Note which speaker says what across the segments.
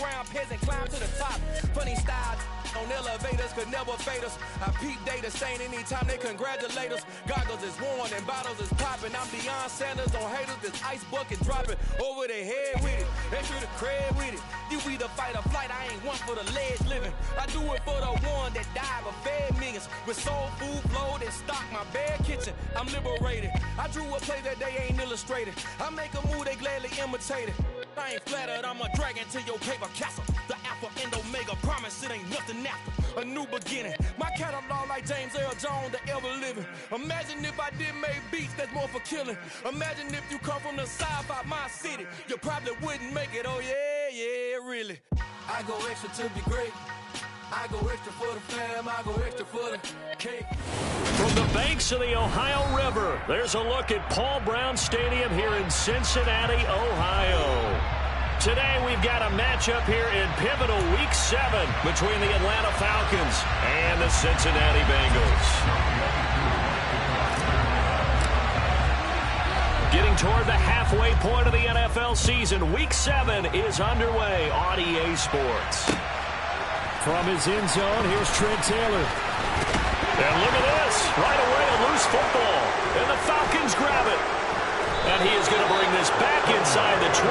Speaker 1: underground peasant climb to the top. Funny style on elevators could never fade us. I peep data saying anytime they congratulate us. Goggles is worn and bottles is popping. I'm Deion Sanders on haters, this ice bucket dropping over their head with it. Extra the cred with it. You either fight or flight, I ain't one for the ledge living. I do it for the one that died but fed millions. With soul food flowed and stock my bare kitchen. I'm liberated. I drew a play that they ain't illustrated. I make a move, they gladly imitate it. I ain't flattered, I'm a dragon to your paper castle. The alpha and omega, promise it ain't nothing after. A new beginning. My catalog like James Earl Jones, the ever living. Imagine if I did make beats that's more for killing. Imagine if you come from the south out my city. You probably wouldn't make it, oh yeah, really. I go extra to be great. I go extra for the fam, I go extra for the cake.
Speaker 2: From the banks of the Ohio River, there's a look at Paul Brown Stadium here in Cincinnati, Ohio. Today we've got a matchup here in pivotal Week 7 between the Atlanta Falcons and the Cincinnati Bengals. Getting toward the halfway point of the NFL season, Week 7 is underway on EA Sports. From his end zone, here's Trent Taylor. And look at this. Right away, a loose football. And the Falcons grab it. And he is going to bring this back inside the 20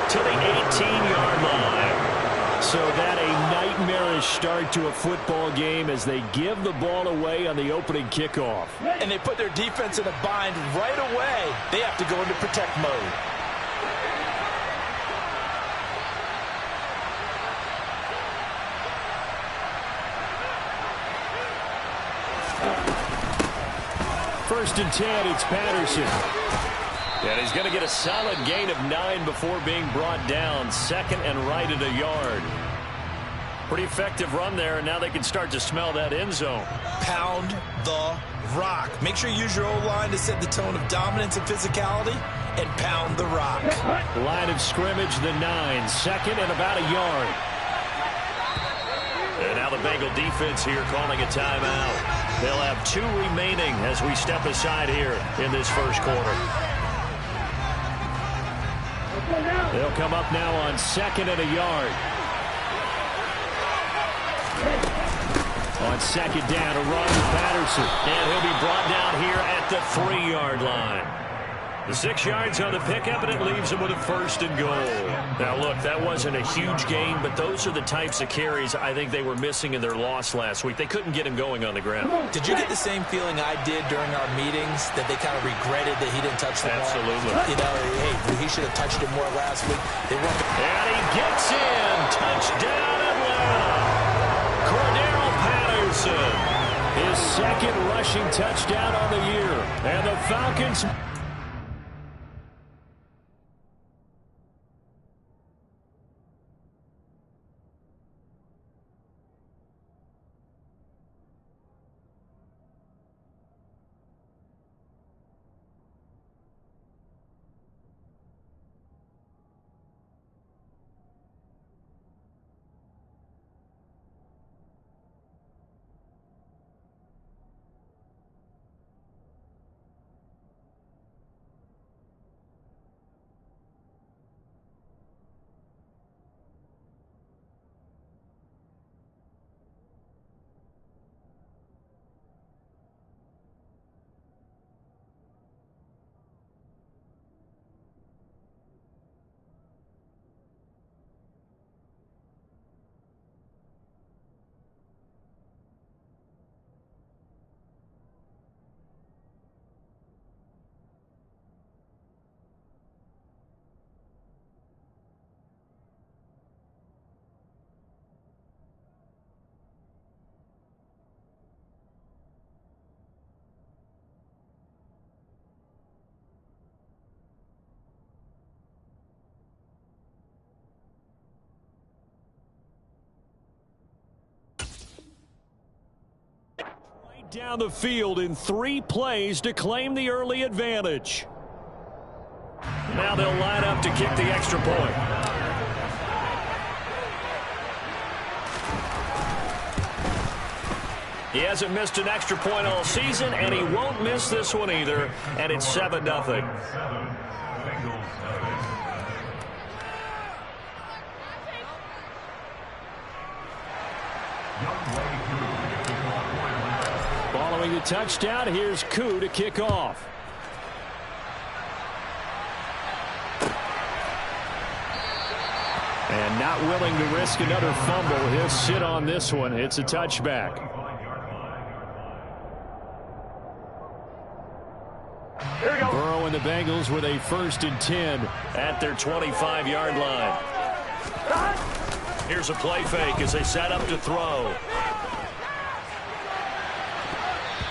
Speaker 2: to the 18-yard line. So that a nightmarish start to a football game as they give the ball away on the opening kickoff.
Speaker 3: And they put their defense in a bind right away. They have to go into protect mode.
Speaker 2: First and 10, it's Patterson. And he's going to get a solid gain of 9 before being brought down. Second and right at a yard. Pretty effective run there, and now they can start to smell that end zone.
Speaker 3: Pound the rock. Make sure you use your O-line to set the tone of dominance and physicality, and pound the rock.
Speaker 2: Line of scrimmage, the 9. Second and about a yard. And now the Bengal defense here calling a timeout. They'll have 2 remaining as we step aside here in this first quarter. They'll come up now on second and a yard. On second down, a run to Patterson. And he'll be brought down here at the 3-yard line. The 6 yards on the pickup, and it leaves him with a first and goal. Now, look, that wasn't a huge gain, but those are the types of carries I think they were missing in their loss last week. They couldn't get him going on the ground.
Speaker 3: Did you get the same feeling I did during our meetings, that they kind of regretted that he didn't touch the ball?
Speaker 2: Absolutely.
Speaker 3: You know, hey, he should have touched it more last week.
Speaker 2: And he gets in. Touchdown, Atlanta. Cordero Patterson. His second rushing touchdown on the year. And the Falcons... down the field in 3 plays to claim the early advantage. Now they'll line up to kick the extra point. He hasn't missed an extra point all season, and he won't miss this one either, and it's 7-0. Following the touchdown, here's Koo to kick off. And not willing to risk another fumble. He'll sit on this one. It's a touchback. Burrow and the Bengals with a 1st and 10 at their 25-yard line. Here's a play fake as they set up to throw.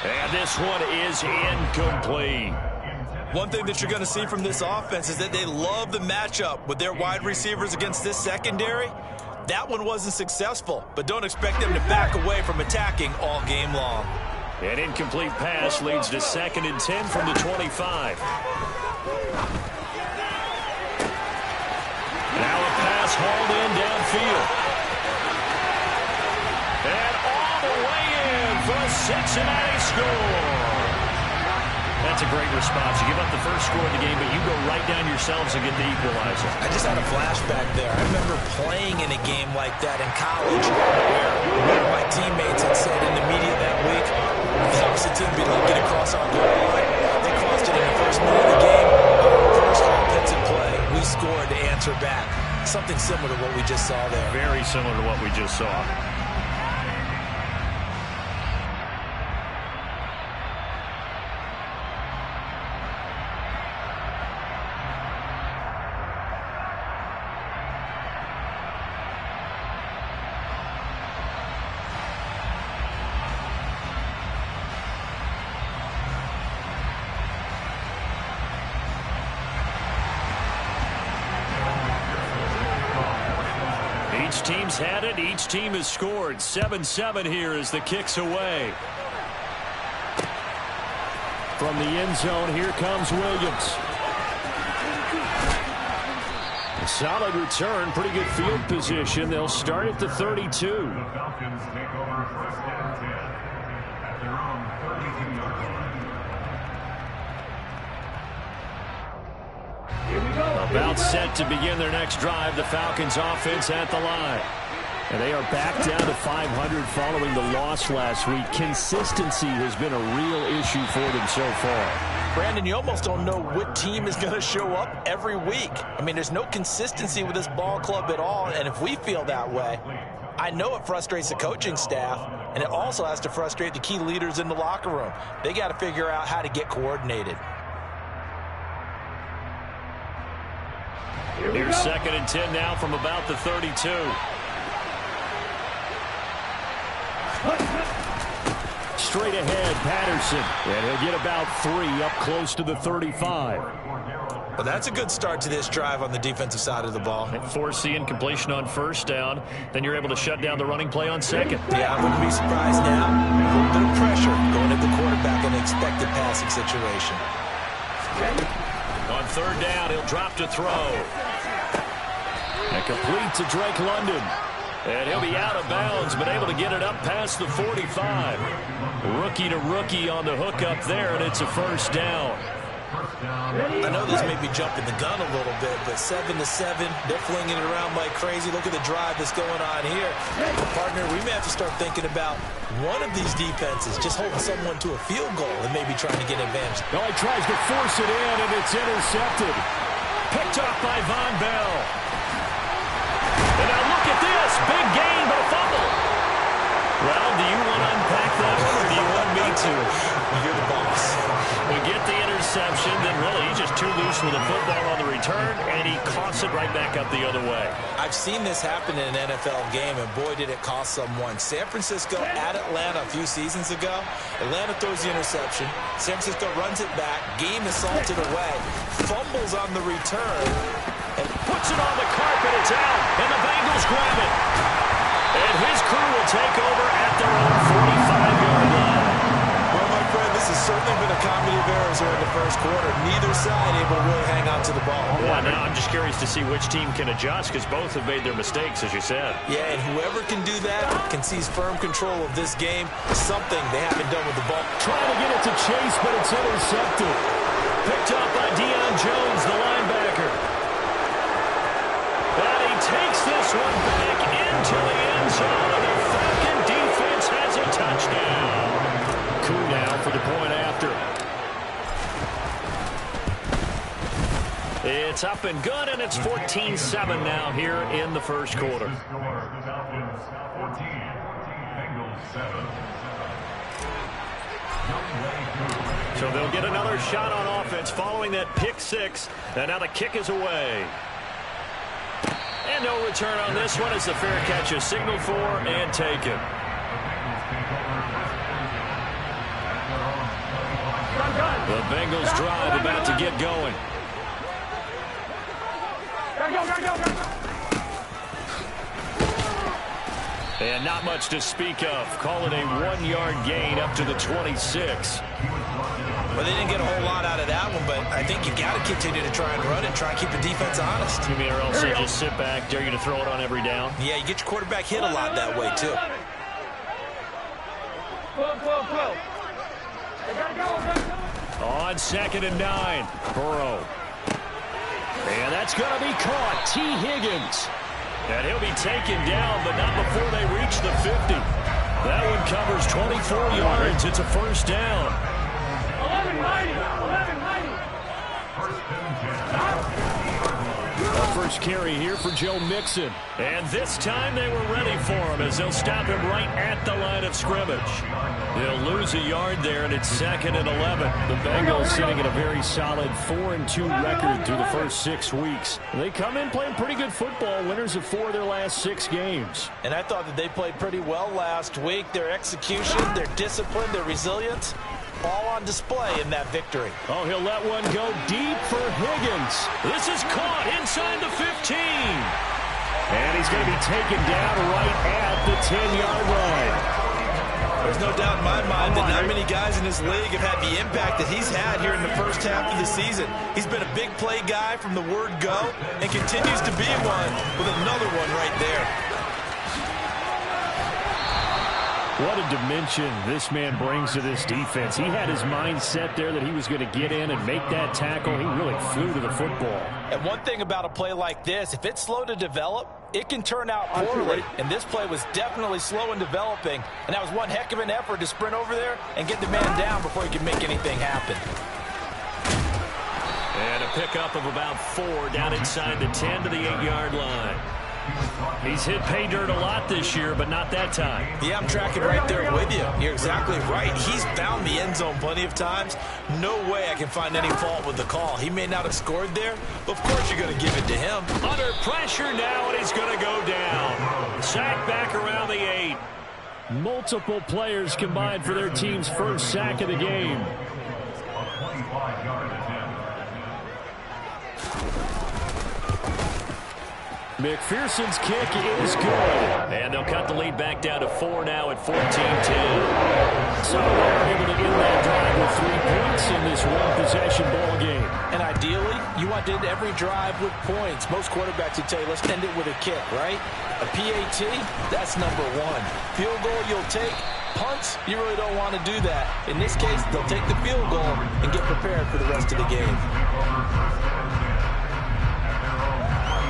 Speaker 2: And this one is incomplete.
Speaker 3: One thing that you're going to see from this offense is that they love the matchup with their wide receivers against this secondary. That one wasn't successful, but don't expect them to back away from attacking all game long.
Speaker 2: An incomplete pass leads to 2nd and 10 from the 25. Now a pass hauled in downfield. And all the way in for a Cincinnati score. That's a great response. You give up the first score of the game, but you go right down yourselves and get the equalizer.
Speaker 3: I just had a flashback there. I remember playing in a game like that in college where one of my teammates had said in the media that week, the opposite team would be lucky to cross our goal line. They crossed it in the first minute of the game. First offensive play, we scored to answer back. Something similar to what we just saw there.
Speaker 2: Very similar to what we just saw. Each team's had it. Each team has scored. 7-7 here as the kick's away. From the end zone, here comes Williams. A solid return. Pretty good field position. They'll start at the 32.
Speaker 4: The Falcons take over 1st and 10 at their own 32-yard line.
Speaker 2: About set to begin their next drive. The Falcons offense at the line. And they are back down to 500 following the loss last week. Consistency has been a real issue for them so far.
Speaker 3: Brandon, you almost don't know what team is going to show up every week. I mean, there's no consistency with this ball club at all, and if we feel that way, I know it frustrates the coaching staff, and it also has to frustrate the key leaders in the locker room. They got to figure out how to get coordinated.
Speaker 2: Here's 2nd and 10 now from about the 32. Straight ahead, Patterson. And he'll get about 3 up close to the 35.
Speaker 3: Well, that's a good start to this drive on the defensive side of the ball.
Speaker 2: And force the incompletion on 1st down. Then you're able to shut down the running play on 2nd.
Speaker 3: Yeah, I wouldn't be surprised now. A little bit of pressure going at the quarterback in an expected passing situation.
Speaker 2: On 3rd down, he'll drop to throw. And complete to Drake London. And he'll be out of bounds, but able to get it up past the 45. Rookie to rookie on the hook up there, and it's a 1st down.
Speaker 3: I know this may be jumping the gun a little bit, but 7-7, they're flinging it around like crazy. Look at the drive that's going on here. Partner, we may have to start thinking about one of these defenses just holding someone to a field goal and maybe trying to get advantage.
Speaker 2: No, he tries to force it in, and it's intercepted. Picked off by Von Bell. And now look at this. Big gain, but a fumble. Well, do you want to unpack that one, or do you want me to?
Speaker 3: You're the boss.
Speaker 2: We get the interception, then really he's just too loose with the football on the return, and he coughs it right back up the other way.
Speaker 3: I've seen this happen in an NFL game, and boy, did it cost someone. San Francisco at Atlanta a few seasons ago. Atlanta throws the interception. San Francisco runs it back. Game is salted away. Fumbles on the return.
Speaker 2: And puts it on the carpet. It's out, and the Bengals grab it. And his crew will take over at their own 45-yard line.
Speaker 3: Well, my friend, this has certainly been a comedy of errors here in the first quarter. Neither side able to really hang on to the ball.
Speaker 2: Yeah, now I'm just curious to see which team can adjust, because both have made their mistakes, as you said.
Speaker 3: Yeah, and whoever can do that can seize firm control of this game, something they haven't done with the ball.
Speaker 2: Trying to get it to Chase, but it's intercepted. Picked up by Deion Jones, the linebacker. And he takes this one back into the end zone, and the Falcon defense It's up and good, and it's 14-7 now here in the first quarter.
Speaker 4: Falcons 14, Bengals 7.
Speaker 2: So they'll get another shot on offense following that pick six. And now the kick is away. And no return on this one as the fair catch is signaled for and taken. The Bengals drive about to get going. And not much to speak of. Call it a 1-yard gain up to the 26.
Speaker 3: Well, they didn't get a whole lot out of that one, but I think you got to continue to try and run it, try and keep the defense honest.
Speaker 2: You mean or else they just sit back, dare you to throw it on every down?
Speaker 3: Yeah, you get your quarterback hit a lot that way, too.
Speaker 2: On 2nd and 9, Burrow. And that's going to be caught. T. Higgins. And he'll be taken down, but not before they reach the 50. That one covers 24 yards. It's a first down.
Speaker 4: 11-90.
Speaker 2: A first carry here for Joe Mixon. And this time they were ready for him as they'll stop him right at the line of scrimmage. They'll lose a yard there, and it's 2nd and 11. The Bengals sitting at a very solid 4-2 record through the first 6 weeks. They come in playing pretty good football, winners of 4 of their last 6 games.
Speaker 3: And I thought that they played pretty well last week. Their execution, their discipline, their resilience, all on display in that victory.
Speaker 2: Oh, he'll let one go deep for Higgins. This is caught inside the 15. And he's going to be taken down right at the 10-yard line.
Speaker 3: There's no doubt in my mind that not many guys in this league have had the impact that he's had here in the first half of the season. He's been a big play guy from the word go and continues to be one with another one right there.
Speaker 2: What a dimension this man brings to this defense. He had his mind set there that he was going to get in and make that tackle. He really flew to the football.
Speaker 3: And one thing about a play like this, if it's slow to develop, it can turn out poorly. And this play was definitely slow in developing. And that was one heck of an effort to sprint over there and get the man down before he could make anything happen.
Speaker 2: And a pickup of about 4 down inside the 10 to the 8-yard line. He's hit pay dirt a lot this year, but not that time.
Speaker 3: Yeah, I'm tracking right there with you. You're exactly right. He's found the end zone plenty of times. No way I can find any fault with the call. He may not have scored there, but of course you're going to give it to him.
Speaker 2: Under pressure now, and he's going to go down. Sack back around the 8. Multiple players combined for their team's first sack of the game.
Speaker 4: 25-yard attempt.
Speaker 2: McPherson's kick is good. And they'll cut the lead back down to 4 now at 14-10. So they're able to end that drive with 3 points in this one-possession ball game.
Speaker 3: And ideally, you want to end every drive with points. Most quarterbacks would tell you, let's end it with a kick, right? A PAT, that's number 1. Field goal you'll take. Punts, you really don't want to do that. In this case, they'll take the field goal and get prepared for the rest of the game.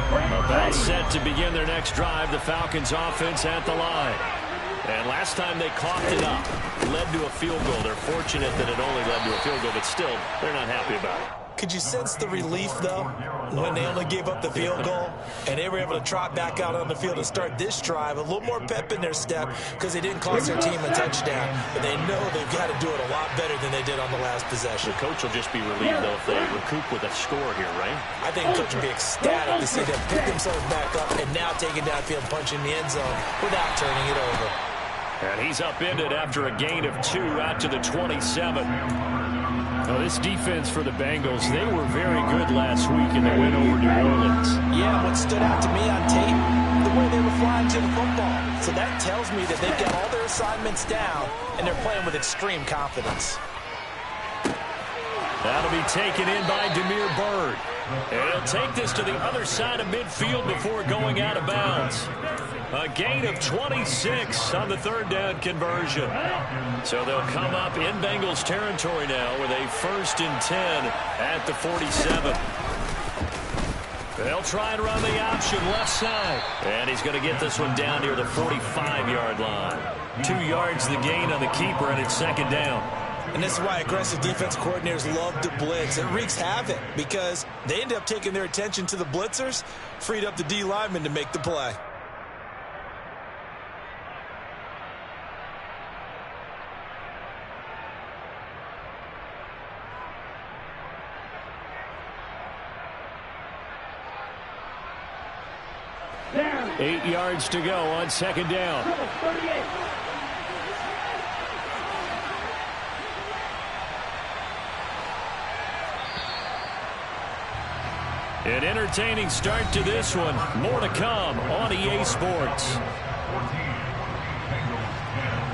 Speaker 2: About set to begin their next drive, the Falcons offense at the line. And last time they coughed it up, led to a field goal. They're fortunate that it only led to a field goal, but still, they're not happy about it.
Speaker 3: Could you sense the relief, though, when they only gave up the field goal and they were able to trot back out on the field and start this drive? A little more pep in their step because they didn't cost their team a touchdown, but they know they've got to do it a lot better than they did on the last possession.
Speaker 2: The coach will just be relieved, though, if they recoup with a score here, right?
Speaker 3: I think the coach will be ecstatic to see them pick themselves back up and now taking downfield, punching the end zone without turning it over.
Speaker 2: And he's upended after a gain of 2 out to the 27. Now, this defense for the Bengals, they were very good last week in the win over New Orleans.
Speaker 3: Yeah, what stood out to me on tape, the way they were flying to the football. So that tells me that they've got all their assignments down, and they're playing with extreme confidence.
Speaker 2: That'll be taken in by Demir Bird. And he'll take this to the other side of midfield before going out of bounds. A gain of 26 on the 3rd down conversion. So they'll come up in Bengals territory now with a 1st and 10 at the 47. They'll try and run the option left side. And he's going to get this one down near the 45-yard line. 2 yards the gain on the keeper, and it's 2nd down.
Speaker 3: And this is why aggressive defense coordinators love to blitz. It wreaks havoc because they end up taking their attention to the blitzers, freed up the D lineman to make the play.
Speaker 2: Down. 8 yards to go on second down. 38. An entertaining start to this one. More to come on EA Sports.
Speaker 4: 14, Bengals
Speaker 2: 10.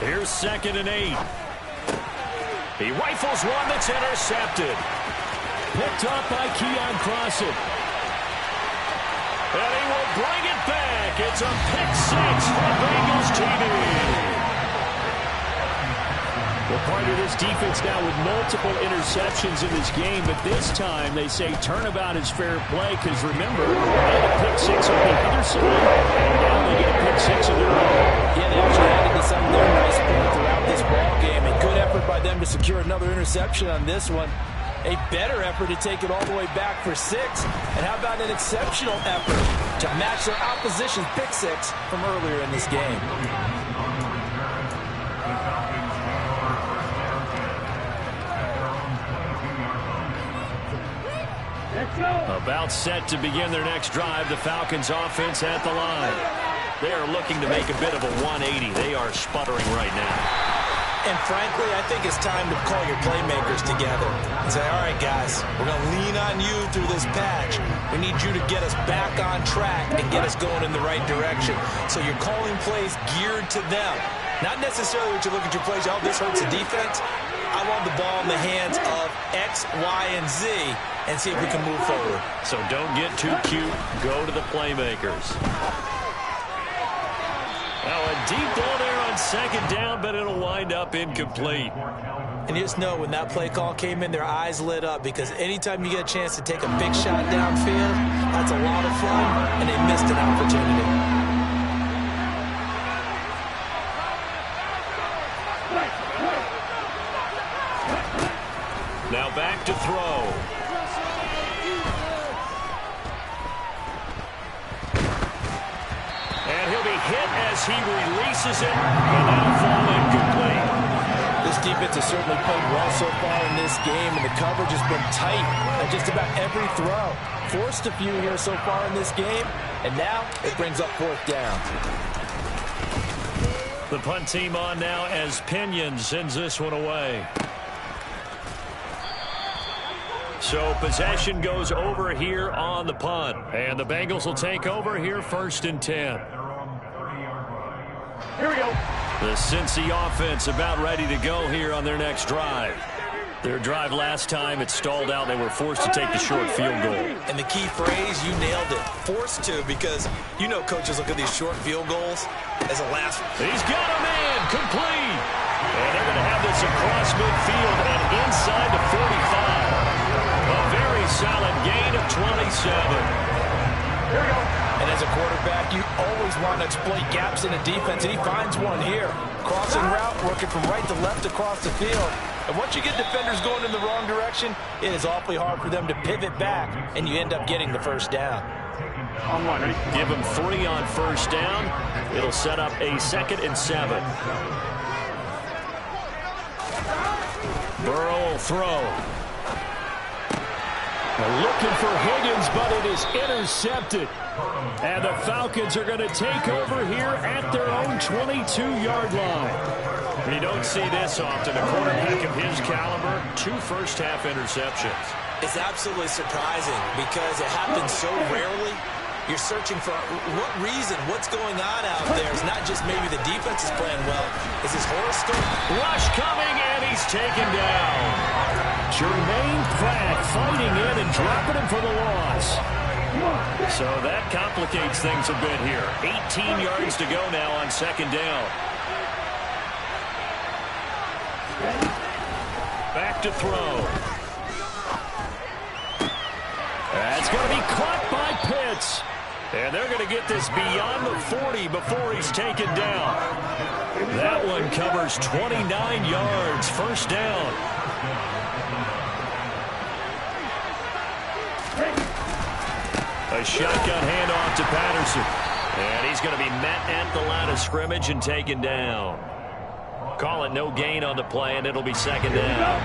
Speaker 2: Here's 2nd and 8. He rifles one that's intercepted. Picked up by Keon Crossett. And he will bring it back. It's a pick 6 for Bengals TV. Well, part of this defense now with multiple interceptions in this game, but this time they say turnabout is fair play because remember, they had a pick 6 on the other side, and now they get a pick 6 of their own.
Speaker 3: Yeah, they actually added to some of their nice play throughout this ball game. A good effort by them to secure another interception on this one. A better effort to take it all the way back for 6. And how about an exceptional effort to match their opposition's pick 6 from earlier in this game.
Speaker 2: About set to begin their next drive, the Falcons offense at the line. They are looking to make a bit of a 180. They are sputtering right now.
Speaker 3: And frankly, I think it's time to call your playmakers together and say, all right, guys, we're going to lean on you through this patch. We need you to get us back on track and get us going in the right direction. So you're calling plays geared to them. Not necessarily what you look at your plays, oh, this hurts the defense. I want the ball in the hands of X, Y, and Z and see if we can move forward.
Speaker 2: So don't get too cute. Go to the playmakers. Now a deep ball there on 2nd down, but it'll wind up incomplete.
Speaker 3: And you just know when that play call came in, their eyes lit up because anytime you get a chance to take a big shot downfield, that's a lot of fun, and they missed an opportunity.
Speaker 2: Now back to throw. And he'll be hit as he releases it, and that'll fall incomplete.
Speaker 3: This defense has certainly played well so far in this game, and the coverage has been tight on just about every throw. Forced a few here so far in this game, and now it brings up 4th down.
Speaker 2: The punt team on now as Pinion sends this one away. So possession goes over here on the punt. And the Bengals will take over here 1st and 10. Here we go. The Cincy offense about ready to go here on their next drive. Their drive last time, it stalled out. They were forced to take the short field goal.
Speaker 3: And the key phrase, you nailed it. Forced to, because you know coaches look at these short field goals as a last.
Speaker 2: He's got a man, complete. And they're going to have this across midfield and inside the 45. A very solid gain of 27. Here we go.
Speaker 3: And as a quarterback, you always want to exploit gaps in the defense, and he finds one here. Crossing route, working from right to left across the field. And once you get defenders going in the wrong direction, it is awfully hard for them to pivot back, and you end up getting the 1st down.
Speaker 2: Give them 3 on 1st down. It'll set up a 2nd and 7. Burrow will throw. Looking for Higgins, but it is intercepted. And the Falcons are going to take over here at their own 22-yard line. You don't see this often. A quarterback of his caliber, 2 first-half interceptions.
Speaker 3: It's absolutely surprising because it happens so rarely. You're searching for what reason, what's going on out there. It's not just maybe the defense is playing well. Is his horoscope?
Speaker 2: Rush coming, and he's taken down. Jermaine Pratt fighting in and dropping him for the loss. So that complicates things a bit here. 18 yards to go now on 2nd down. to throw. That's going to be caught by Pitts. And they're going to get this beyond the 40 before he's taken down. That one covers 29 yards. First down. A shotgun handoff to Patterson. And he's going to be met at the line of scrimmage and taken down. Call it no gain on the play, and it'll be second down.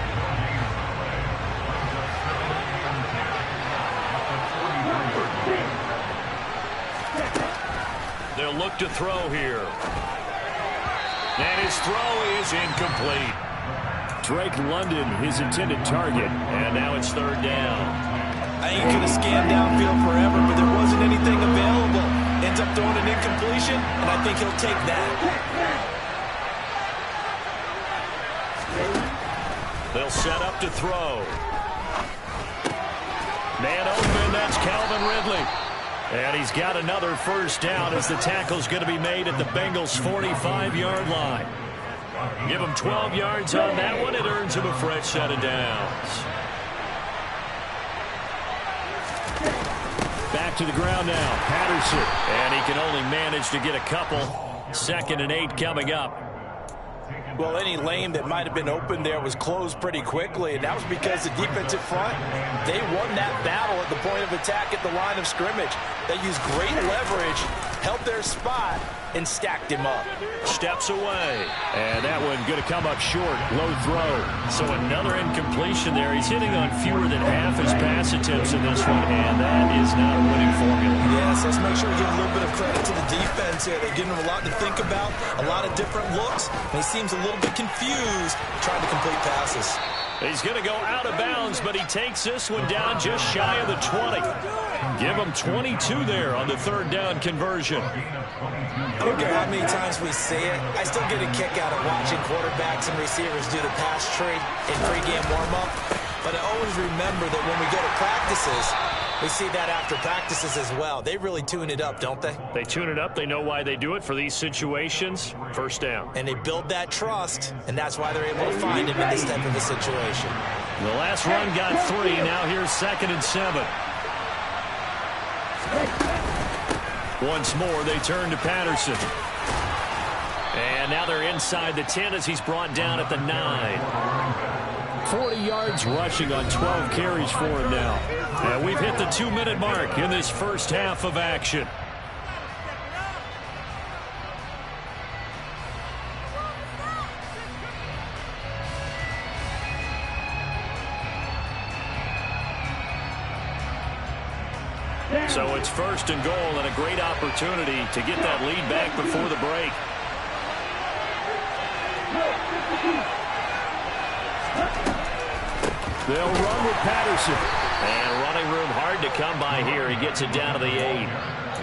Speaker 2: They'll look to throw here. And his throw is incomplete. Drake London, his intended target, and now it's third down.
Speaker 3: I think he could have scanned downfield forever, but there wasn't anything available. Ends up throwing an incompletion, and I think he'll take that.
Speaker 2: They'll set up to throw. Man open, that's Calvin Ridley. And he's got another first down as the tackle's going to be made at the Bengals' 45-yard line. Give him 12 yards on that one. It earns him a fresh set of downs. Back to the ground now, Patterson. And he can only manage to get a couple. 2nd and 8 coming up.
Speaker 3: Well, any lane that might have been open there was closed pretty quickly, and that was because the defensive front, they won that battle at the point of attack at the line of scrimmage. They used great leverage, held their spot, and stacked him up.
Speaker 2: Steps away, and that one going to come up short. Low throw. So another incompletion there. He's hitting on fewer than half his pass attempts in this one, and that is not a winning formula.
Speaker 3: Yes, let's make sure we give a little bit of credit to the defense here. They're giving him a lot to think about, a lot of different looks, and he seems a little bit confused trying to complete passes.
Speaker 2: He's going to go out of bounds, but he takes this one down just shy of the 20. Give him 22 there on the third down conversion.
Speaker 3: I don't care how many times we see it. I still get a kick out of watching quarterbacks and receivers do the pass tree in pregame warm-up. But I always remember that when we go to practices, we see that after practices as well. They really tune it up, don't they?
Speaker 2: They tune it up. They know why they do it for these situations. First down.
Speaker 3: And they build that trust, and that's why they're able to find him in this type of a situation.
Speaker 2: The last run got 3. Now here's 2nd and 7. Once more, they turn to Patterson. And now they're inside the 10 as he's brought down at the 9. 40 yards rushing on 12 carries for him now. And we've hit the 2-minute mark in this first half of action. So it's 1st and goal and a great opportunity to get that lead back before the break. They'll run with Patterson. And running room hard to come by here. He gets it down to the 8.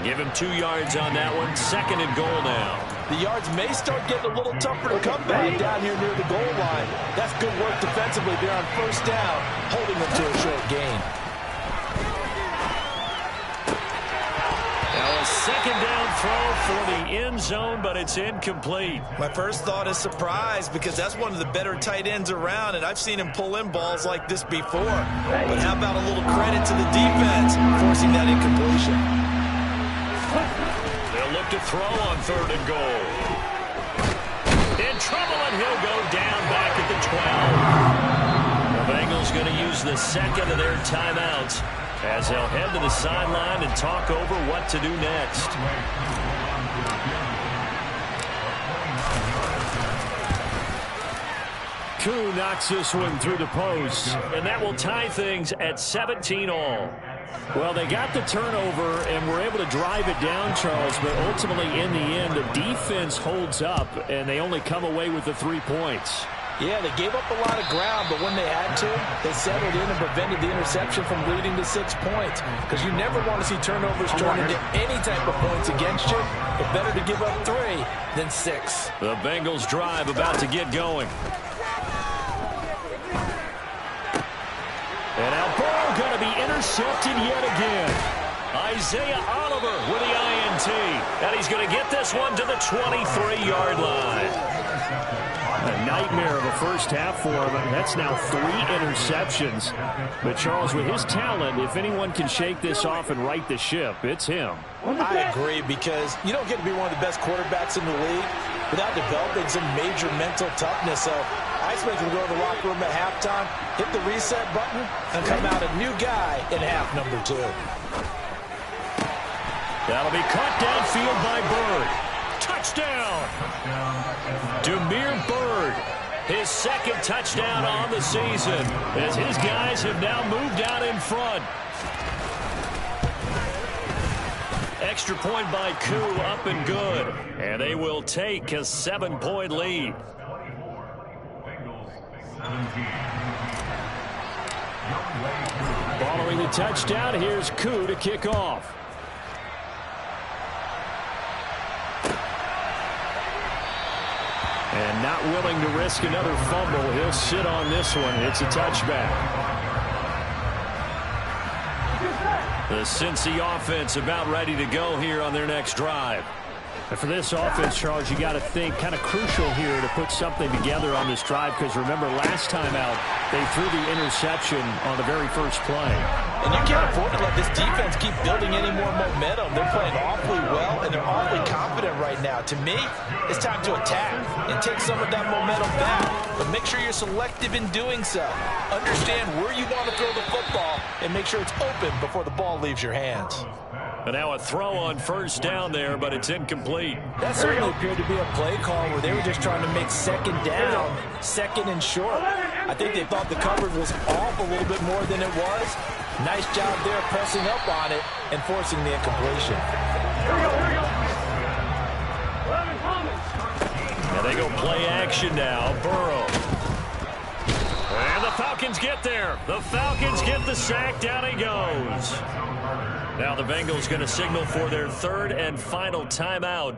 Speaker 2: Give him 2 yards on that one. 2nd and goal now.
Speaker 3: The yards may start getting a little tougher to come back down here near the goal line. That's good work defensively there on first down, holding them to a short gain.
Speaker 2: Second down throw for the end zone, but it's incomplete.
Speaker 3: My first thought is surprise because that's one of the better tight ends around, and I've seen him pull in balls like this before. But how about a little credit to the defense forcing that incompletion?
Speaker 2: They'll look to throw on 3rd and goal. In trouble, and he'll go down back at the 12. The Bengals going to use the second of their timeouts as they'll head to the sideline and talk over what to do next. Koo knocks this one through the post, and that will tie things at 17 all. Well, they got the turnover and were able to drive it down, Charles, but ultimately in the end, the defense holds up, and they only come away with the 3 points.
Speaker 3: Yeah, they gave up a lot of ground, but when they had to, they settled in and prevented the interception from leading to 6 points. Because you never want to see turnovers turn into any type of points against you. But better to give up 3 than 6.
Speaker 2: The Bengals drive about to get going. And now ball going to be intercepted yet again. Isaiah Oliver with the INT. And he's going to get this one to the 23-yard line. A nightmare of a first half for him. That's now 3 interceptions. But Charles, with his talent, if anyone can shake this off and right the ship, it's him.
Speaker 3: I agree, because you don't get to be one of the best quarterbacks in the league without developing some major mental toughness. So I expect him to go to the locker room at halftime, hit the reset button, and come out a new guy in half number 2.
Speaker 2: That'll be caught downfield by Bird. Touchdown! Demir Bird, his 2nd touchdown on the season, as his guys have now moved out in front. Extra point by Koo, up and good. And they will take a 7-point lead. Following the touchdown, here's Koo to kick off. And not willing to risk another fumble. He'll sit on this one. It's a touchback. The Cincy offense about ready to go here on their next drive. And for this offense, Charles, you got to think kind of crucial here to put something together on this drive, because remember, last time out, they threw the interception on the very first play.
Speaker 3: And you can't afford to let this defense keep building any more momentum. They're playing awfully well, and they're awfully confident right now. To me, it's time to attack and take some of that momentum back. But make sure you're selective in doing so. Understand where you want to throw the football and make sure it's open before the ball leaves your hands.
Speaker 2: And now a throw on first down there, but it's incomplete.
Speaker 3: That certainly appeared to be a play call where they were just trying to make 2nd down, 2nd and short. I think they thought the coverage was off a little bit more than it was. Nice job there pressing up on it and forcing the incompletion.
Speaker 2: And they go play action now. Burrow. And the Falcons get there. The Falcons get the sack. Down he goes. Now the Bengals going to signal for their 3rd and final timeout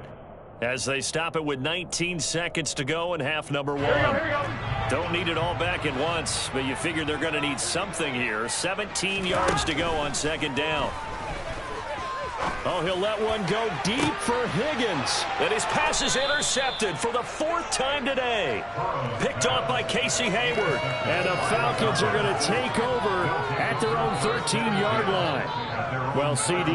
Speaker 2: as they stop it with 19 seconds to go in half number 1. Don't need it all back at once, but you figure they're going to need something here. 17 yards to go on 2nd down. Oh, he'll let one go deep for Higgins. And his pass is intercepted for the 4th time today. Picked off by Casey Hayward. And the Falcons are going to take over at their own 13-yard line. Well, CD,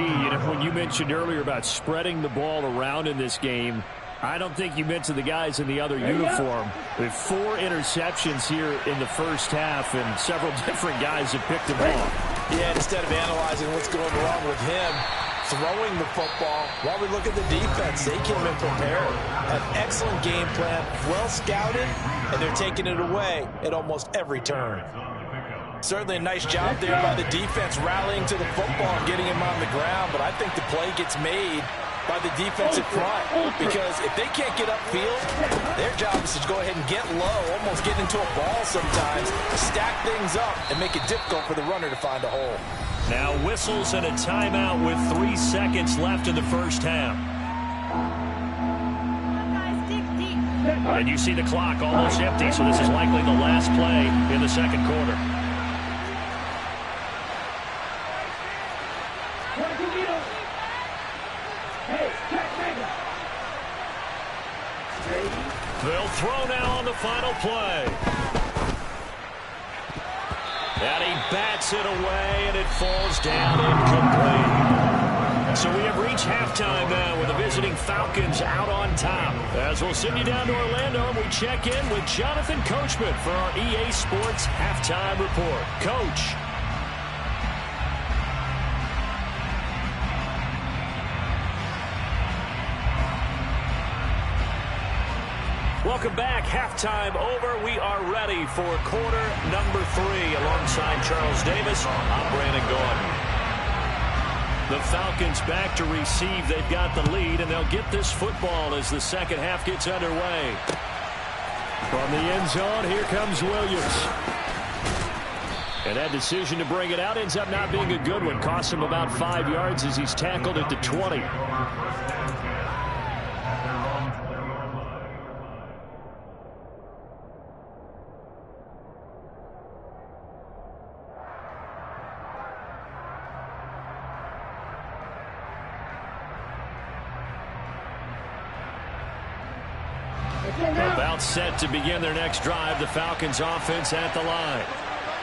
Speaker 2: when you mentioned earlier about spreading the ball around in this game, I don't think you meant to the guys in the other uniform. With 4 interceptions here in the first half, and several different guys have picked them off.
Speaker 3: Yeah, instead of analyzing what's going wrong with him, throwing the football, while we look at the defense, they came in prepared. An excellent game plan, well scouted, and they're taking it away at almost every turn. Certainly a nice job there by the defense rallying to the football and getting him on the ground, but I think the play gets made by the defensive front, because if they can't get upfield, their job is to go ahead and get low, almost get into a ball sometimes, stack things up, and make it difficult for the runner to find a hole.
Speaker 2: Now whistles and a timeout with 3 seconds left in the first half. And you see the clock almost empty, so this is likely the last play in the 2nd quarter. They'll throw now on the final play. And he bats it away, and it falls down incomplete. So we have reached halftime now with the visiting Falcons out on top. As we'll send you down to Orlando, and we check in with Jonathan Coachman for our EA Sports Halftime Report. Coach. Welcome back. Halftime over. We are ready for quarter number 3. Alongside Charles Davis, I'm Brandon Gordon. The Falcons back to receive. They've got the lead, and they'll get this football as the 2nd half gets underway. From the end zone, here comes Williams. And that decision to bring it out ends up not being a good one. Costs him about 5 yards as he's tackled at the 20. About set to begin their next drive, the Falcons offense at the line.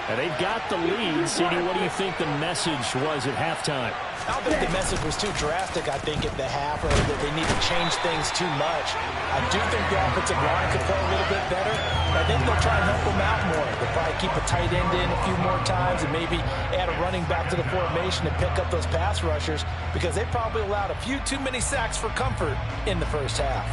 Speaker 2: And they've got the lead. CD, what do you think the message was at halftime?
Speaker 3: I don't think the message was too drastic, I think, at the half, or that they need to change things too much. I do think the offensive line could play a little bit better. I think they'll try and help them out more. They'll probably keep a tight end in a few more times and maybe add a running back to the formation to pick up those pass rushers, because they probably allowed a few too many sacks for comfort in the first half.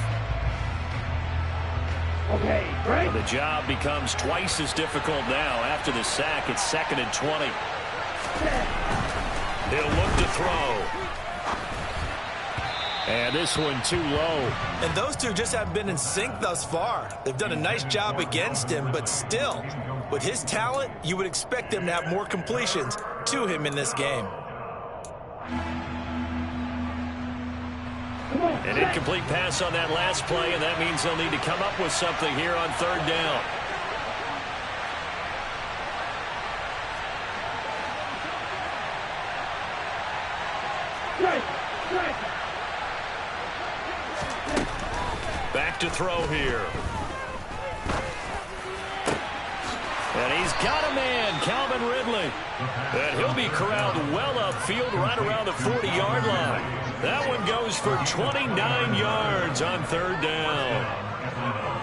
Speaker 2: Okay, great. The job becomes twice as difficult now. After the sack, it's 2nd and 20. He'll look to throw. And this one too low.
Speaker 3: And those two just haven't been in sync thus far. They've done a nice job against him, but still, with his talent, you would expect them to have more completions to him in this game.
Speaker 2: An incomplete pass on that last play, and that means they'll need to come up with something here on 3rd down. Back to throw here. And he's got a man, Calvin Ridley. And he'll be corralled well upfield right around the 40-yard line. That one goes for 29 yards on 3rd down.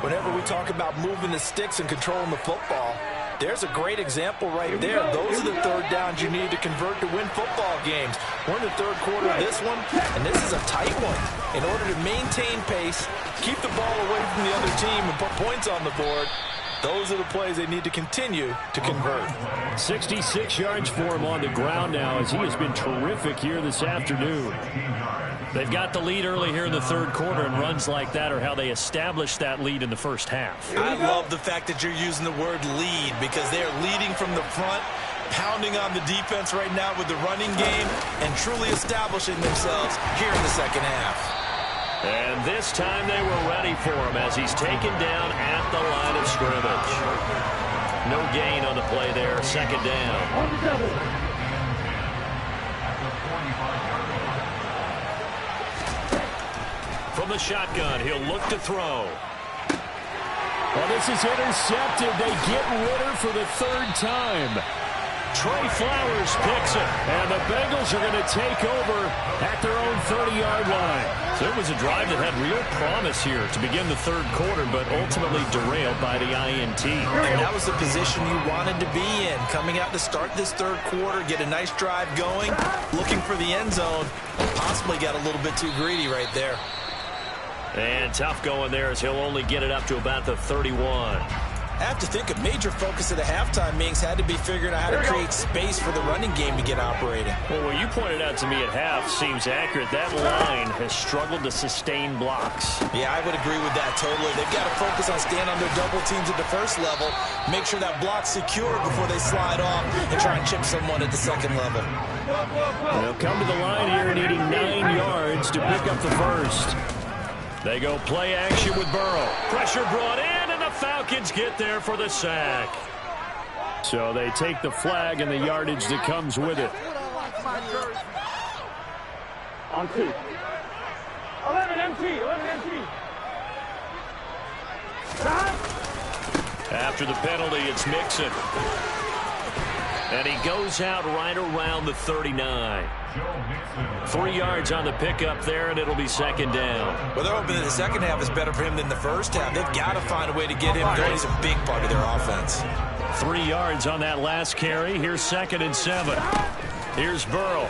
Speaker 3: Whenever we talk about moving the sticks and controlling the football, there's a great example right there. Those are the 3rd downs you need to convert to win football games. We're in the 3rd quarter of this one, and this is a tight one. In order to maintain pace, keep the ball away from the other team, and put points on the board, those are the plays they need to continue to convert.
Speaker 2: 66 yards for him on the ground now, as he has been terrific here this afternoon. They've got the lead early here in the 3rd quarter, and runs like that are how they established that lead in the first half.
Speaker 3: I love the fact that you're using the word lead, because they are leading from the front, pounding on the defense right now with the running game, and truly establishing themselves here in the 2nd half.
Speaker 2: And this time they were ready for him as he's taken down at the line of scrimmage. No gain on the play there, 2nd down. From the shotgun, he'll look to throw. Well, this is intercepted. They get Ritter for the 3rd time. Trey Flowers picks it, and the Bengals are going to take over at their own 30-yard line. So it was a drive that had real promise here to begin the 3rd quarter, but ultimately derailed by the INT.
Speaker 3: And that was the position you wanted to be in, coming out to start this 3rd quarter, get a nice drive going, looking for the end zone, possibly got a little bit too greedy right there.
Speaker 2: And tough going there as he'll only get it up to about the 31.
Speaker 3: I have to think a major focus of the halftime meetings had to be figuring out how to create space for the running game to get operating.
Speaker 2: Well, what you pointed out to me at half seems accurate. That line has struggled to sustain blocks.
Speaker 3: Yeah, I would agree with that totally. They've got to focus on staying on their double teams at the 1st level, make sure that block's secure before they slide off and try and chip someone at the 2nd level.
Speaker 2: They'll come to the line here needing 9 yards to pick up the 1st. They go play action with Burrow. Pressure brought in, and the Falcons get there for the sack. So they take the flag and the yardage that comes with it.
Speaker 5: On 2. 11 MT.
Speaker 2: After the penalty, it's Mixon. And he goes out right around the 39. 3 yards on the pickup there, and it'll be 2nd down.
Speaker 3: Well, they're hoping that the 2nd half is better for him than the 1st half. They've got to find a way to get him going. He's a big part of their offense.
Speaker 2: 3 yards on that last carry. Here's 2nd and 7. Here's Burrow.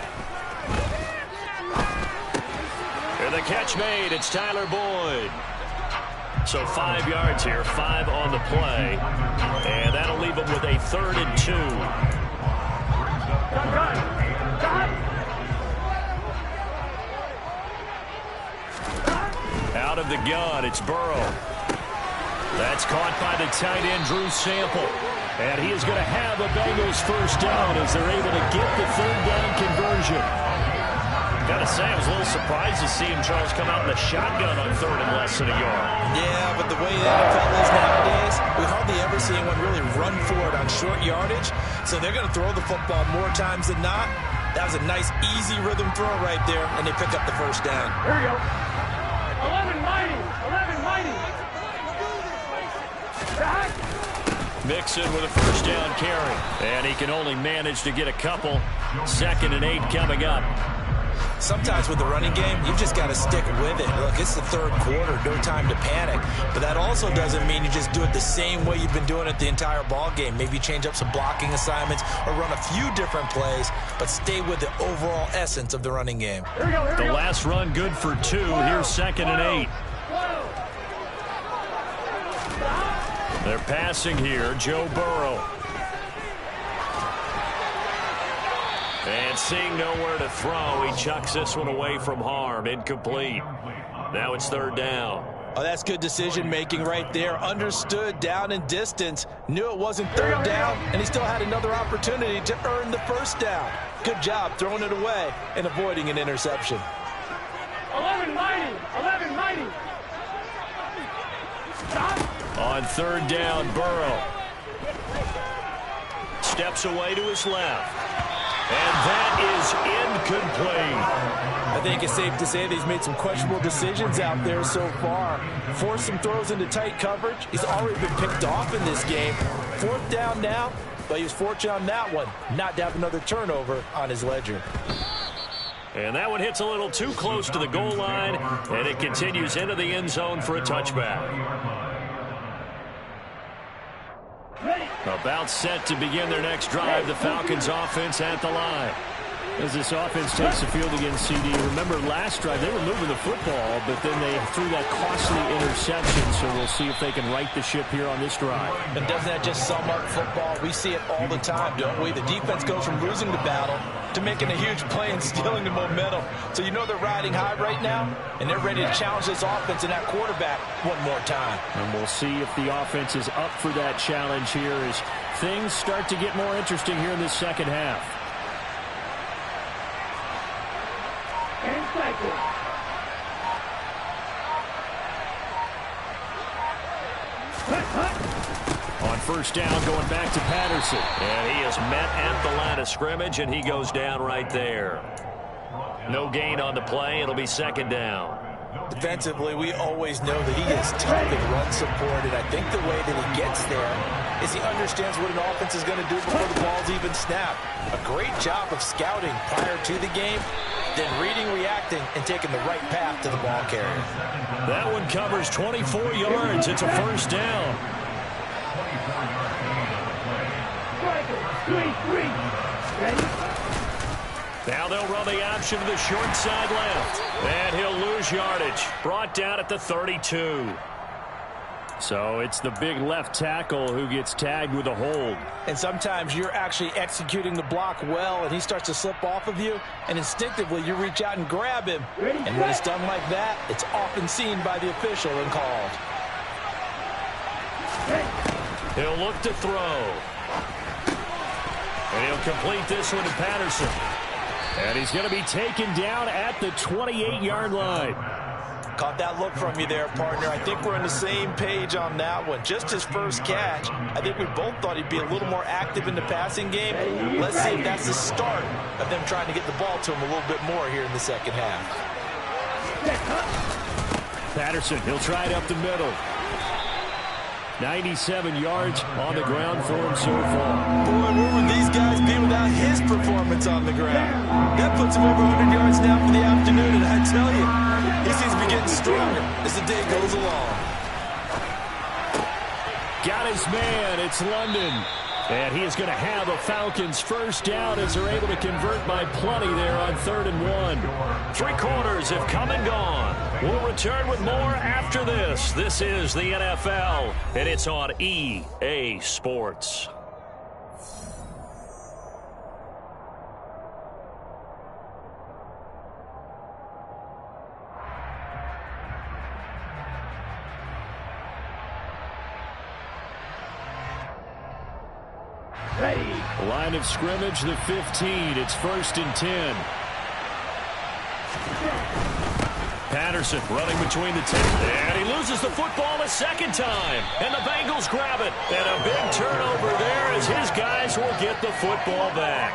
Speaker 2: And the catch made. It's Tyler Boyd. So 5 yards here, 5 on the play. And that'll leave him with a 3rd and 2. Out of the gun, it's Burrow. That's caught by the tight end, Drew Sample. And he is going to have the Bengals 1st down as they're able to get the 3rd down conversion. Gotta say, I was a little surprised to see him, Charles, come out in the shotgun on 3rd and less than a yard.
Speaker 3: Yeah, but the way the NFL is nowadays, we hardly ever see anyone really run for it on short yardage. So they're going to throw the football more times than not. That was a nice, easy rhythm throw right there, and they pick up the 1st down.
Speaker 5: Here we go. 11 mighty.
Speaker 2: Mixon with a first down carry. And he can only manage to get a couple. 2nd and 8 coming up.
Speaker 3: Sometimes with the running game, you've just got to stick with it. Look, it's the 3rd quarter, no time to panic. But that also doesn't mean you just do it the same way you've been doing it the entire ball game. Maybe change up some blocking assignments or run a few different plays, but stay with the overall essence of the running game.
Speaker 2: The last run good for 2. Here's 2nd and 8. They're passing here. Joe Burrow. And seeing nowhere to throw, he chucks this one away from harm. Incomplete. Now it's 3rd down.
Speaker 3: Oh, that's good decision-making right there. Understood down and distance. Knew it wasn't 3rd down, and he still had another opportunity to earn the 1st down. Good job throwing it away and avoiding an interception.
Speaker 5: 11 mighty. 11 mighty. Stop.
Speaker 2: On 3rd down, Burrow steps away to his left. And that is incomplete.
Speaker 3: I think it's safe to say that he's made some questionable decisions out there so far. Forced some throws into tight coverage. He's already been picked off in this game. 4th down now, but he was fortunate on that one not to have another turnover on his ledger.
Speaker 2: And that one hits a little too close to the goal line, and it continues into the end zone for a touchback. About set to begin their next drive, the Falcons offense at the line. As this offense takes the field against CD, remember last drive they were moving the football, but then they threw that costly interception, so we'll see if they can right the ship here on this drive.
Speaker 3: And doesn't that just sum up football? We see it all the time, don't we? The defense goes from losing the battle to making a huge play and stealing the momentum. So you know they're riding high right now, and they're ready to challenge this offense and that quarterback one more time.
Speaker 2: And we'll see if the offense is up for that challenge here as things start to get more interesting here in this 2nd half. On 1st down, going back to Patterson. And he is met at the line of scrimmage, and he goes down right there. No gain on the play. It'll be 2nd down.
Speaker 3: Defensively, we always know that he is tough in run support, and I think the way that he gets there is he understands what an offense is going to do before the ball's even snapped. A great job of scouting prior to the game, then reading, reacting, and taking the right path to the ball carrier.
Speaker 2: That one covers 24 yards. It's a 1st down. Now they'll run the option to the short side left. And he'll lose yardage. Brought down at the 32. So it's the big left tackle who gets tagged with a hold.
Speaker 3: And sometimes you're actually executing the block well, and he starts to slip off of you, and instinctively you reach out and grab him. And when it's done like that, it's often seen by the official and called.
Speaker 2: He'll look to throw. And he'll complete this one to Patterson. And he's going to be taken down at the 28-yard line.
Speaker 3: Caught that look from you there, partner. I think we're on the same page on that one. Just his first catch. I think we both thought he'd be a little more active in the passing game. Let's see if that's the start of them trying to get the ball to him a little bit more here in the 2nd half.
Speaker 2: Patterson, he'll try it up the middle. 97 yards on the ground for him so far.
Speaker 3: Boy, where would these guys be without his performance on the ground? That puts him over 100 yards now for the afternoon, and I tell you, he seems to be getting stronger as the day goes along.
Speaker 2: Got his man. It's London. And he is going to have a Falcons 1st down as they're able to convert by plenty there on 3rd and 1. 3 quarters have come and gone. We'll return with more after this. This is the NFL, and it's on EA Sports. Line of scrimmage, the 15. It's 1st and 10. Patterson running between the 10. And he loses the football a 2nd time. And the Bengals grab it. And a big turnover there as his guys will get the football back.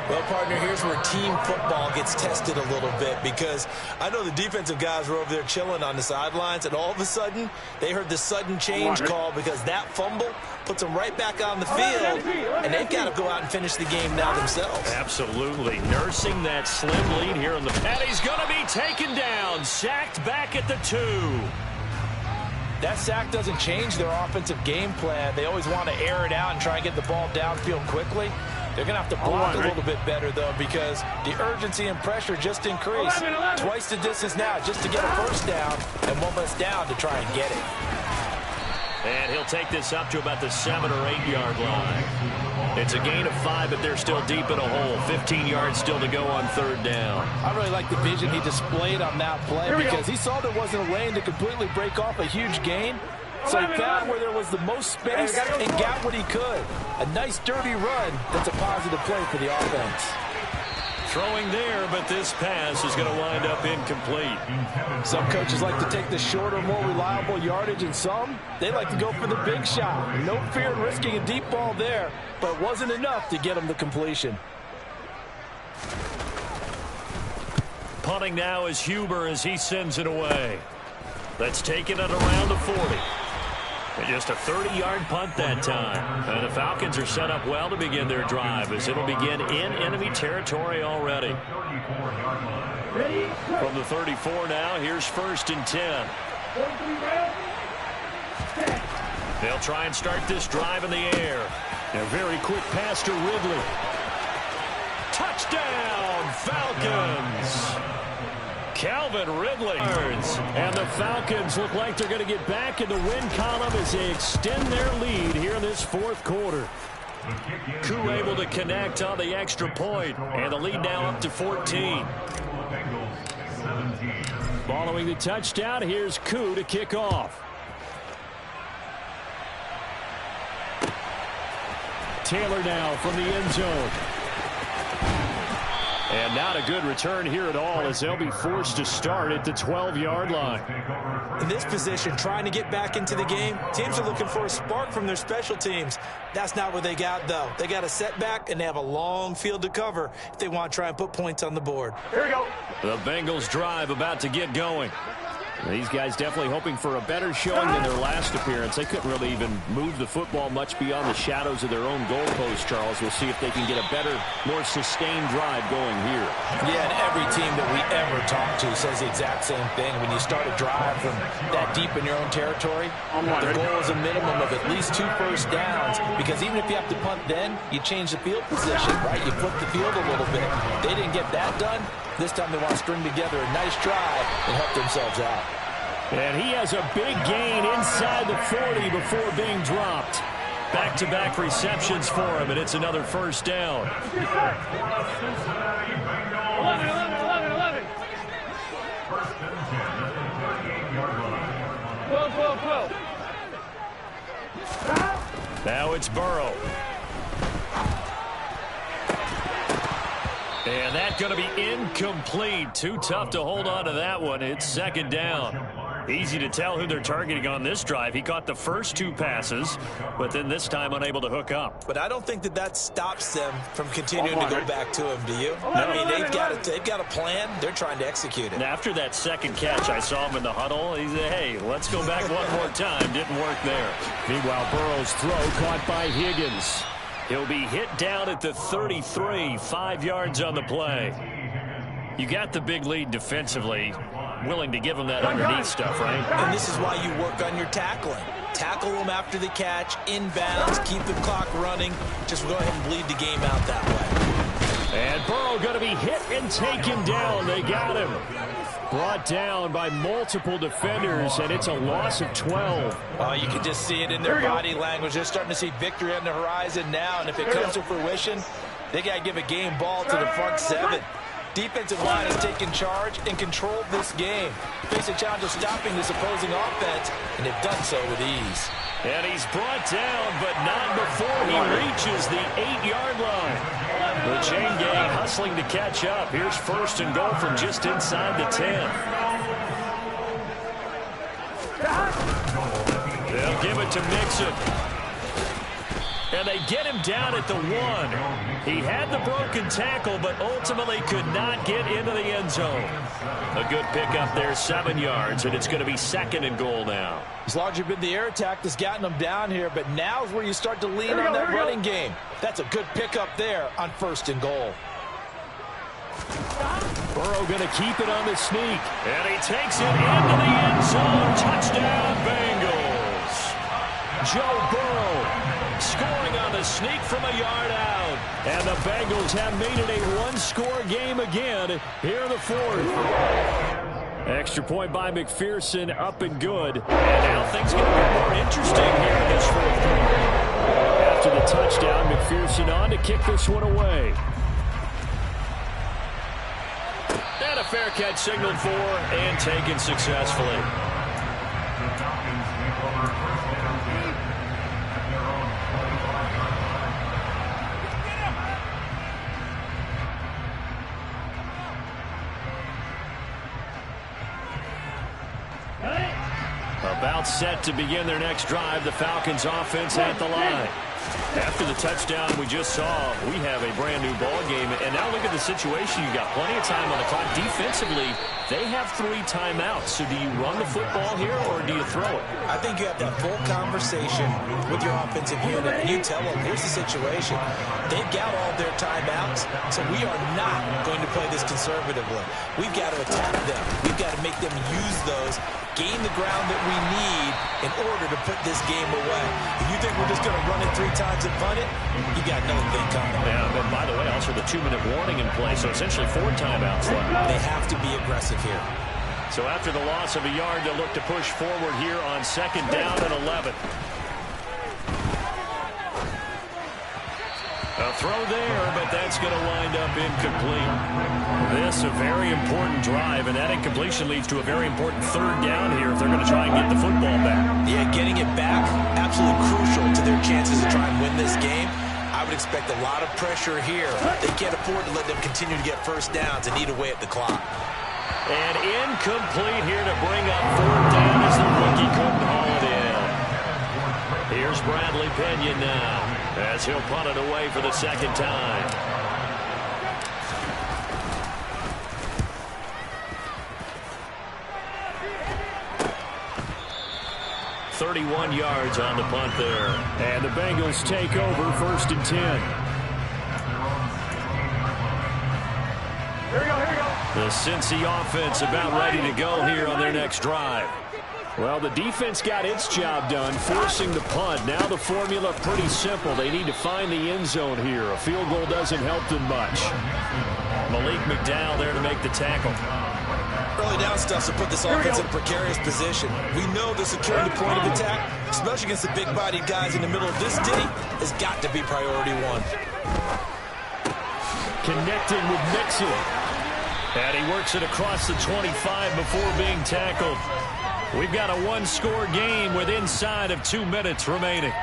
Speaker 3: Well, partner, here's where team football gets tested a little bit, because I know the defensive guys were over there chilling on the sidelines, and all of a sudden, they heard the sudden change call because that fumble puts them right back on the field, and they've got to go out and finish the game now themselves.
Speaker 2: Absolutely. Nursing that slim lead here in the... And he's going to be taken down. Sacked back at the 2.
Speaker 3: That sack doesn't change their offensive game plan. They always want to air it out and try and get the ball downfield quickly. They're going to have to block a little bit better, though, because the urgency and pressure just increased. Twice the distance now just to get a first down, and one less down to try and get it.
Speaker 2: And he'll take this up to about the 7 or 8 yard line. It's a gain of 5, but they're still deep in a hole. 15 yards still to go on 3rd down.
Speaker 3: I really like the vision he displayed on that play, because he saw there wasn't a lane to completely break off a huge gain. So he found where there was the most space and got what he could. A nice, dirty run that's a positive play for the offense.
Speaker 2: Throwing there, but this pass is going to wind up incomplete.
Speaker 3: Some coaches like to take the shorter, more reliable yardage, and some, they like to go for the big shot. No fear in risking a deep ball there, but it wasn't enough to get him the completion.
Speaker 2: Punting now is Huber as he sends it away. Let's take it at around the 40. And just a 30-yard punt that time. And the Falcons are set up well to begin their drive, as it'll begin in enemy territory already. From the 34 now, here's 1st and 10. They'll try and start this drive in the air. A very quick pass to Ridley. Touchdown, Falcons! Calvin Ridley. And the Falcons look like they're going to get back in the win column as they extend their lead here in this 4th quarter. Koo able to connect on the extra point, and the lead now up to 14. Following the touchdown, here's Koo to kick off. Taylor now from the end zone. And not a good return here at all, as they'll be forced to start at the 12-yard line.
Speaker 3: In this position, trying to get back into the game, teams are looking for a spark from their special teams. That's not what they got, though. They got a setback, and they have a long field to cover if they want to try and put points on the board.
Speaker 5: Here we go.
Speaker 2: The Bengals drive about to get going. These guys definitely hoping for a better showing than their last appearance. They couldn't really even move the football much beyond the shadows of their own goalpost, Charles. We'll see if they can get a better, more sustained drive going here.
Speaker 3: Yeah, and every team that we ever talk to says the exact same thing. When you start a drive from that deep in your own territory, the goal is a minimum of at least 2 first downs, because even if you have to punt then, you change the field position, right? You flip the field a little bit. They didn't get that done. This time they want to string together a nice drive and help themselves out.
Speaker 2: And he has a big gain inside the 40 before being dropped. Back-to-back receptions for him, and it's another first down.
Speaker 5: 11. 12.
Speaker 2: Now it's Burrow. And that's going to be incomplete. Too tough to hold on to that one. It's 2nd down. Easy to tell who they're targeting on this drive. He caught the first 2 passes, but then this time unable to hook up.
Speaker 3: But I don't think that stops them from continuing to go back to him, do you?
Speaker 2: No.
Speaker 3: I mean, they've got a plan. They're trying to execute it.
Speaker 2: And after that second catch, I saw him in the huddle. He said, hey, let's go back one more time. Didn't work there. Meanwhile, Burrow's throw caught by Higgins. He'll be hit down at the 33, 5 yards on the play. You got the big lead defensively. Willing to give him that underneath stuff, right?
Speaker 3: And this is why you work on your tackling. Tackle them after the catch, inbounds, keep the clock running. Just go ahead and bleed the game out that way.
Speaker 2: And Burrow going to be hit and taken down. They got him. Brought down by multiple defenders, and it's a loss of 12.
Speaker 3: You can just see it in their body language. They're starting to see victory on the horizon now, and if it comes to fruition, they got to give a game ball to the front 7. Defensive line has taken charge and controlled this game. Face a challenge of stopping this opposing offense, and they've done so with ease.
Speaker 2: And he's brought down, but not before he reaches the 8-yard line. The chain gang hustling to catch up. Here's 1st and goal from just inside the 10. They'll give it to Mixon. And they get him down at the 1. He had the broken tackle, but ultimately could not get into the end zone. A good pickup there, 7 yards, and it's going to be 2nd and goal now.
Speaker 3: It's largely been the air attack that's gotten them down here, but now is where you start to lean on that running game. That's a good pickup there on 1st and goal.
Speaker 2: Burrow going to keep it on the sneak, and he takes it into the end zone. Touchdown, Bengals. Joe Burrow scoring on the sneak from a yard out. And the Bengals have made it a 1-score game again here in the 4th. Extra point by McPherson, up and good. And now things get a bit more interesting here in this 4th quarter. After the touchdown, McPherson on to kick this one away. And a fair catch signaled for and taken successfully. About set to begin their next drive, the Falcons offense at the line. After the touchdown we just saw, we have a brand new ball game. And now look at the situation. You've got plenty of time on the clock. Defensively, they have 3 timeouts. So do you run the football here or do you throw it?
Speaker 3: I think you have that full conversation with your offensive unit, and you tell them, here's the situation. They've got all their timeouts, so we are not going to play this conservatively. We've got to attack them. We've got to make them use those, gain the ground that we need in order to put this game away. If you think we're just going to run it 3 times and punt it, you got another thing coming.
Speaker 2: Yeah, and by the way, also the 2-minute warning in play, so essentially 4 timeouts left.
Speaker 3: They have to be aggressive here.
Speaker 2: So after the loss of a yard, they'll look to push forward here on 2nd down and 11. A throw there, but that's going to wind up incomplete. This a very important drive, and that incompletion leads to a very important 3rd down here if they're going to try and get the football back.
Speaker 3: Yeah, getting it back, absolutely crucial to their chances to try and win this game. I would expect a lot of pressure here. They can't afford to let them continue to get 1st downs and eat away at the clock.
Speaker 2: And incomplete here to bring up 4th down as the rookie couldn't haul it in. Here's Bradley Pinion now as he'll punt it away for the 2nd time. .31 yards on the punt there. And the Bengals take over 1st and 10.
Speaker 5: Here we go, here we go.
Speaker 2: The Cincy offense about ready to go here on their next drive. Well, the defense got its job done, forcing the punt. Now the formula pretty simple. They need to find the end zone here. A field goal doesn't help them much. Malik McDowell there to make the tackle.
Speaker 3: Early down stuff to put this offense in a precarious position. We know the securing the point of attack, especially against the big-bodied guys in the middle of this ditty, has got to be priority 1.
Speaker 2: Connecting with Mixon. And he works it across the 25 before being tackled. We've got a 1-score game with inside of 2 minutes remaining.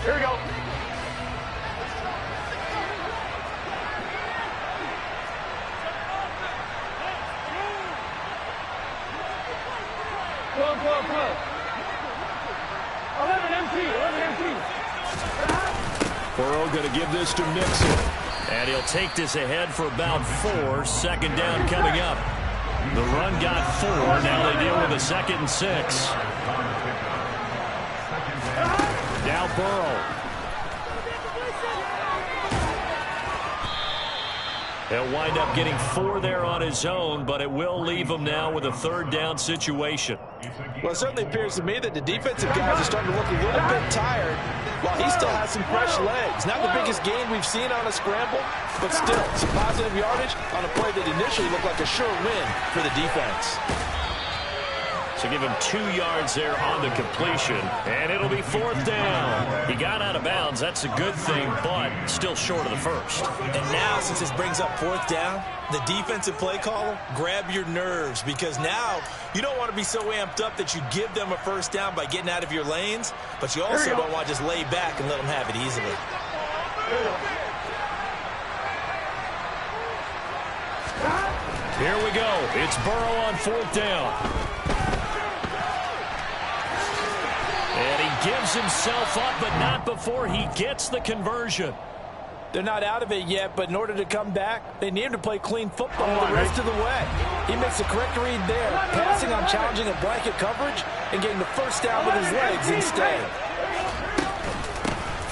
Speaker 5: Here we go. Pull. 11 empty.
Speaker 2: Burrow going to give this to Mixon. And he'll take this ahead for about 4. 2nd down coming up. The run got 4. Now they deal with a 2nd and 6. Now Burrow. He'll wind up getting 4 there on his own, but it will leave him now with a 3rd down situation.
Speaker 3: Well, it certainly appears to me that the defensive guys are starting to look a little bit tired while he still has some fresh legs. Not the biggest gain we've seen on a scramble, but still some positive yardage on a play that initially looked like a sure win for the defense.
Speaker 2: So give him 2 yards there on the completion, and it'll be 4th down. He got out of bounds. That's a good thing, but still short of the 1st.
Speaker 3: And now, since this brings up 4th down, the defensive play caller, grab your nerves, because now you don't want to be so amped up that you give them a 1st down by getting out of your lanes, but you also don't want to just lay back and let them have it easily.
Speaker 2: Here we go. It's Burrow on 4th down. And he gives himself up, but not before he gets the conversion.
Speaker 3: They're not out of it yet, but in order to come back, they need him to play clean football the rest of the way. He makes the correct read there, passing on challenging a blanket coverage and getting the first down with his legs instead.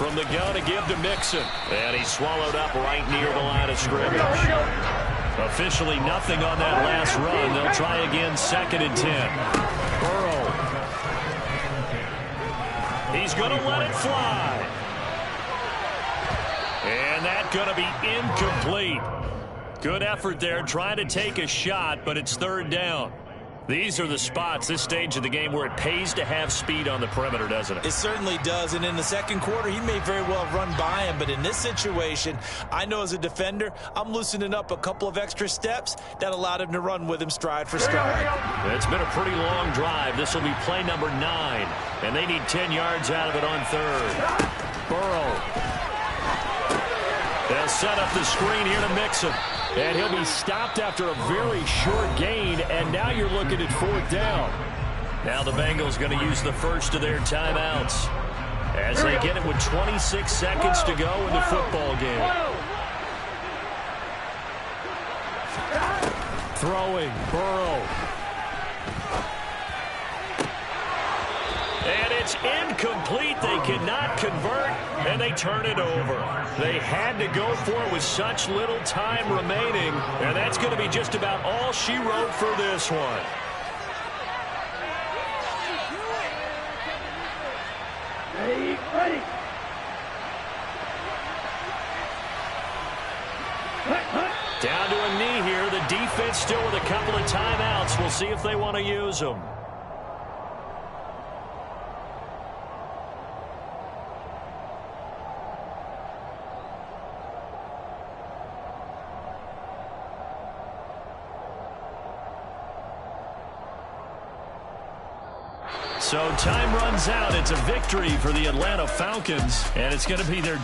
Speaker 2: From the gun to give to Mixon. And he's swallowed up right near the line of scrimmage. Officially nothing on that last run. They'll try again 2nd and 10. Burrow. He's going to let it fly. And that's going to be incomplete. Good effort there trying to take a shot, but it's 3rd down. These are the spots, this stage of the game, where it pays to have speed on the perimeter, doesn't it?
Speaker 3: It certainly does, and in the second quarter, he may very well run by him, but in this situation, I know as a defender, I'm loosening up a couple of extra steps that allowed him to run with him stride for stride.
Speaker 2: It's been a pretty long drive. This will be play number 9, and they need 10 yards out of it on 3rd. Burrow. They'll set up the screen here to Mixon. And he'll be stopped after a very short gain, and now you're looking at 4th down. Now the Bengals going to use the first of their timeouts as they get it with 26 seconds to go in the football game. Throwing, Burrow. And it's incomplete. They cannot convert, and they turn it over. They had to go for it with such little time remaining, and that's going to be just about all she wrote for this one.
Speaker 5: Ready.
Speaker 2: Down to a knee here. The defense still with a couple of timeouts. We'll see if they want to use them. So time runs out. It's a victory for the Atlanta Falcons, and it's going to be their